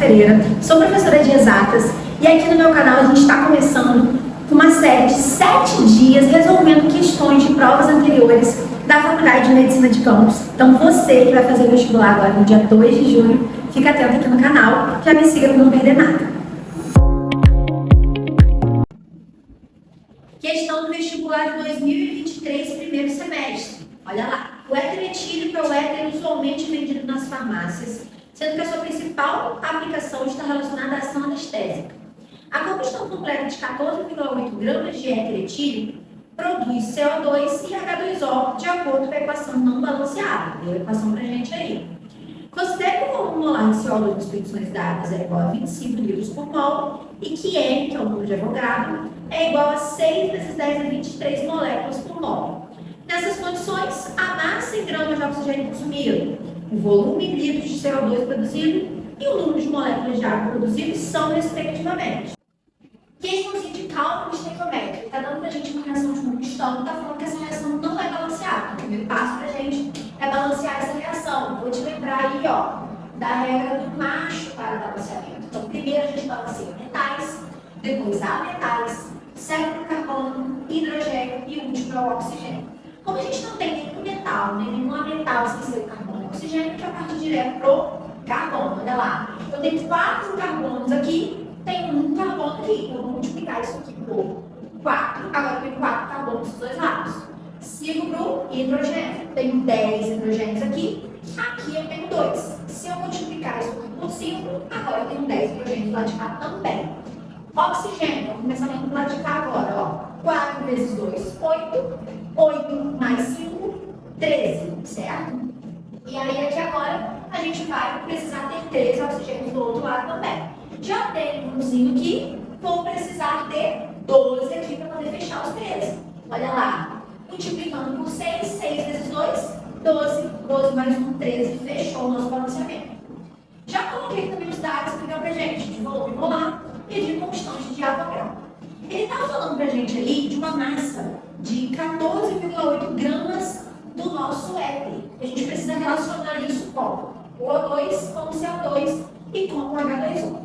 Pereira, sou professora de exatas e aqui no meu canal a gente está começando uma série de 7 dias resolvendo questões de provas anteriores da Faculdade de Medicina de Campos. Então você que vai fazer o vestibular agora no dia 2 de julho, fica atento aqui no canal, já me siga para não perder nada. Questão do vestibular de 2023, primeiro semestre. Olha lá, o éter etílico é o éter usualmente vendido nas farmácias, sendo que a sua principal aplicação está relacionada à ação anestésica. A combustão completa de 14,8 gramas de éter etílico produz CO2 e H2O de acordo com a equação não balanceada. Deu a equação pra gente aí. Considere que o volume molar de CO2 nas condições dadas é igual a 25 litros por mol e que N, que é o número de Avogadro, é igual a 6 vezes 10 a 23 moléculas por mol. Nessas condições, a massa em gramas de oxigênio consumido, o volume em litros de CO2 produzido e o número de moléculas de água produzidas são, respectivamente. Questãozinha de cálculo estequiométrico. Está dando para a gente uma reação de combustão, está falando que essa reação não é balanceada. O primeiro passo para a gente é balancear essa reação. Vou te lembrar aí, ó, da regra do macho para balanceamento. Então, primeiro a gente balanceia metais, depois ametais, segue para o carbono, hidrogênio e o último é o oxigênio. Como a gente não tem nenhum metal, nem nenhum ametal sem ser o carbono e o oxigênio, a gente vai partir direto para o carbono. Olha lá. Eu tenho 4 carbonos aqui, tem um carbono aqui. Eu vou multiplicar isso aqui por 4. Agora eu tenho 4 carbonos dos dois lados. Sigo para o hidrogênio. Tenho 10 hidrogênios aqui. Aqui eu tenho 2. Se eu multiplicar isso aqui por 5, agora eu tenho 10 hidrogênios lá de cá também. Oxigênio. Vamos começar a lado de cá agora. Ó. 4 vezes 2, 8. 8 mais 5, 13. Certo? E aí aqui agora a gente vai precisar ter 13 oxigênios do outro lado também. Já tenho umzinho aqui, vou precisar ter 12 aqui para poder fechar os 13. Olha lá, multiplicando por 6, 6 vezes 2, 12, 12 mais 1, 13, fechou o nosso balanceamento. Já coloquei também os dados que deu pra gente, de volume molar e de constante de Avogadro. Ele estava falando pra gente ali de uma massa de 14,8 gramas do nosso éter. A gente precisa relacionar isso com o O2, com o CO2 e com o H2O.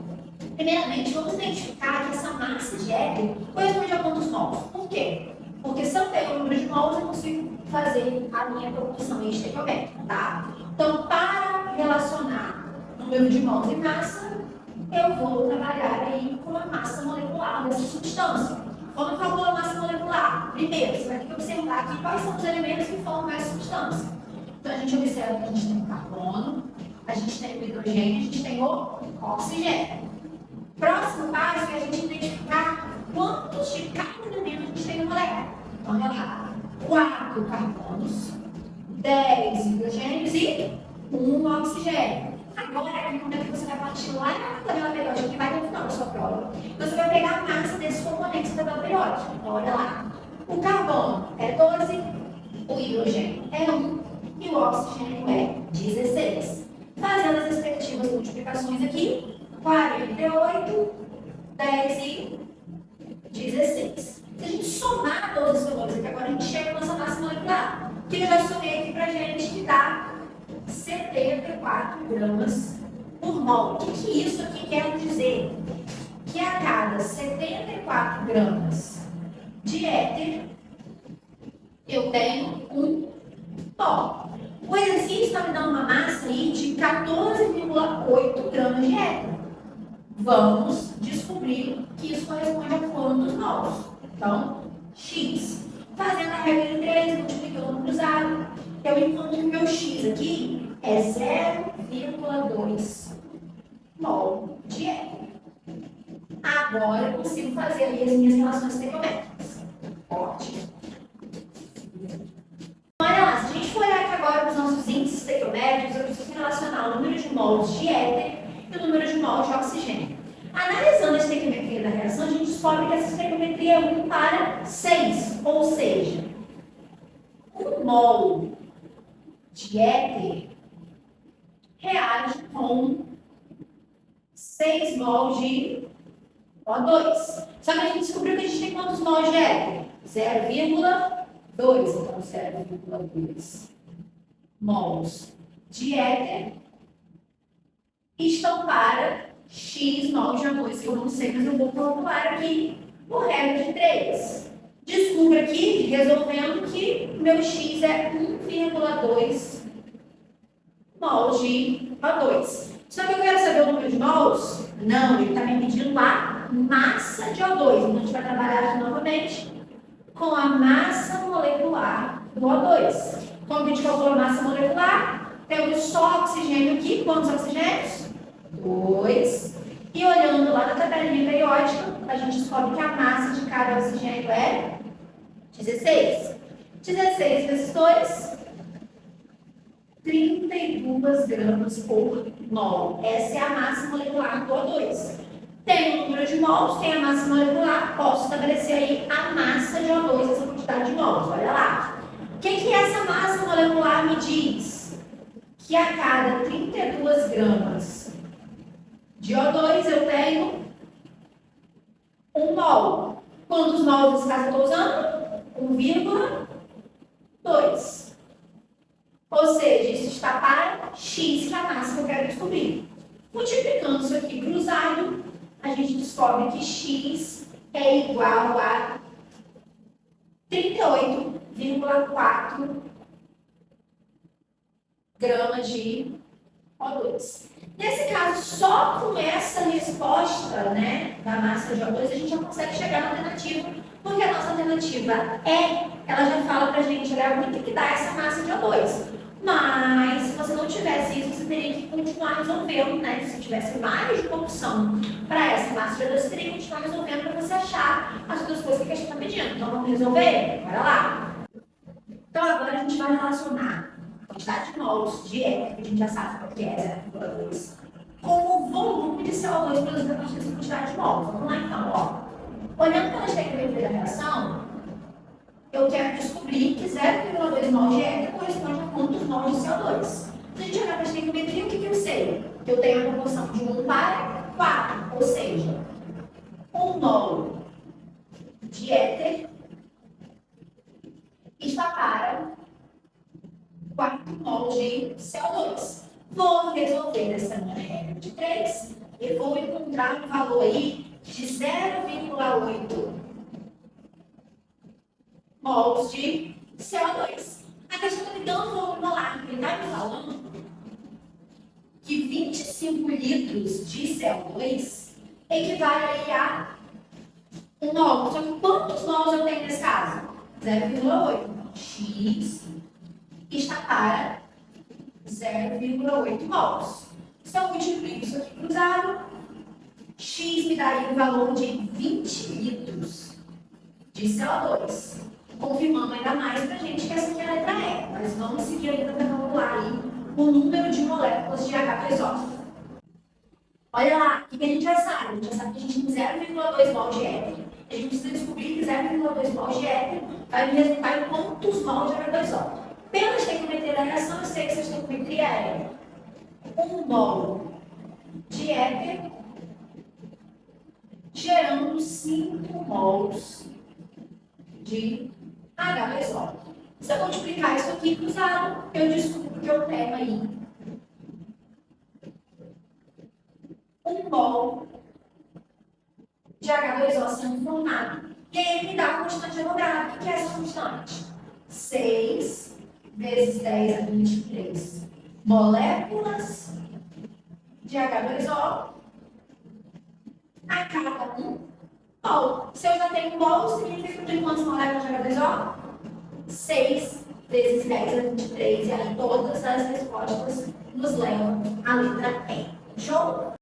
Primeiramente, vamos identificar que essa massa de éter corresponde a quantos mols. Por quê? Porque se eu tenho o número de mols, eu consigo fazer a minha proporção estequiométrica, tá? Então, para relacionar número de mols e massa, eu vou trabalhar aí com a massa molecular dessa substância. Como calcula a massa molecular? Primeiro, você vai ter que observar aqui quais são os elementos que formam essa substância. Então, a gente observa que a gente tem o carbono, a gente tem o hidrogênio, a gente tem o oxigênio. Próximo passo é a gente identificar quantos de cada elemento a gente tem no molécula. Então, olha lá, 4 carbonos, 10 hidrogênios e 1 oxigênio. Agora, aqui no momento que você vai partir lá na tabela periódica, que vai ter no final da sua prova, você vai pegar a massa desses componentes da tabela periódica. Então, olha lá, o carbono é 12, o hidrogênio é 1 e o oxigênio é 16. Fazendo as respectivas multiplicações aqui, 48, 10 e 16. Se a gente somar todos os valores aqui, agora a gente chega na nossa massa molecular, que eu já somei aqui pra gente, que dá 74 gramas por mol. O que isso aqui quer dizer? Que a cada 74 gramas de éter, eu tenho 1 mol. O exercício está me dando uma massa aí de 14,8 gramas de éter. Vamos descobrir que isso corresponde a quantos mols. Então, X. Fazendo a regra de 3, multiplicando no cruzado, eu encontro que o meu X aqui é 0,2 mol de éter. Agora eu consigo fazer ali as minhas relações estequiométricas. Ótimo. Olha lá, se a gente for olhar aqui agora os nossos índices estequiométricos, eu preciso relacionar o número de mols de éter e o número de mols de oxigênio. Analisando a estequiometria da reação, a gente descobre que essa estequiometria é 1 para 6, ou seja, 1 mol de éter reage com 6 mols de O2. Só que a gente descobriu que a gente tem quantos mols de éter? 0,2. Então, 0,2 mols de éter estão para X mols de arroz, que eu não sei, mas eu vou calcular aqui por regra de 3. Descubra aqui, resolvendo, que meu X é 1,2 mols de O2. Só que eu quero saber o número de mols? Não, ele está me pedindo a massa de O2. Então, a gente vai trabalhar aqui novamente com a massa molecular do O2. Como que a gente calcula a massa molecular? Temos só oxigênio aqui. Quantos oxigênios? 2. E olhando lá na tabelinha periódica, a gente descobre que a massa de cada oxigênio é 16. 16 vezes 2, 32 gramas por mol. Essa é a massa molecular do O2. Tem o número de mols, tem a massa molecular, posso estabelecer aí a massa de O2, essa quantidade de mols. Olha lá. O que essa massa molecular me diz? Que a cada 32 gramas de O2 eu tenho 1 mol. Quantos mols nesse caso eu estou usando? 1,2. Ou seja, isso está para X, que é a massa que eu quero descobrir. Multiplicando isso aqui cruzado, a gente descobre que X é igual a 38,4 gramas de O2. Nesse caso, só com essa resposta, né, da massa de O2, a gente já consegue chegar na alternativa, porque a nossa alternativa ela já fala pra gente, olha, quanto que dá essa massa de O2. Mas, se você não tivesse isso, você teria que continuar resolvendo, né? Se tivesse mais de uma opção para essa massa de O2, você teria que continuar resolvendo para você achar as outras coisas que a gente está pedindo. Então, vamos resolver? Bora lá. Então, agora a gente vai relacionar a quantidade de mols de éter, que a gente já sabe qual que é 0,2, com o volume de CO2 produzido a partir dessa quantidade de mols. Vamos lá, então, ó. Olhando para a estequiometria da reação, eu quero descobrir que 0,2 mol de éter corresponde a quantos mols de CO2. Se a gente olhar para a estequiometria, o que eu sei? Que eu tenho a proporção de 1 para 4, ou seja, 1 mol de éter está para 4 mols de CO2. Vou resolver essa minha regra de 3 e vou encontrar um valor aí de 0,8 mols de CO2. A questão está me dando um volume molar, ele está me falando que 25 litros de CO2 equivale aí a 1 mol. Só que quantos mols eu tenho nesse caso? 0,8. X está para 0,8 mols. Se eu multiplico isso aqui cruzado, X me daria um valor de 20 litros de CO2. Confirmando ainda mais para a gente que essa aqui é a letra E. Mas vamos seguir ainda para calcular aí o número de moléculas de H2O. Olha lá, o que a gente já sabe? A gente já sabe que a gente tem 0,2 mol de éter. A gente precisa descobrir que 0,2 mol de éter vai me resultar em quantos mols de H2O. Pela estequiometria da reação, eu sei que essa estequiometria é 1 mol de éter gerando 5 mols de H2O. Se eu multiplicar isso aqui cruzado, eu descubro que eu tenho aí 1 mol de H2O sendo formado. E aí ele me dá a constante demográfica. O que é essa constante? 6 vezes 10 a 23 moléculas de H2O a cada 1 mol. Se eu já tenho 1 mol, significa que quantas moléculas de H2O? 6 vezes 10 a 23. E aí todas as respostas nos levam à letra E. Show?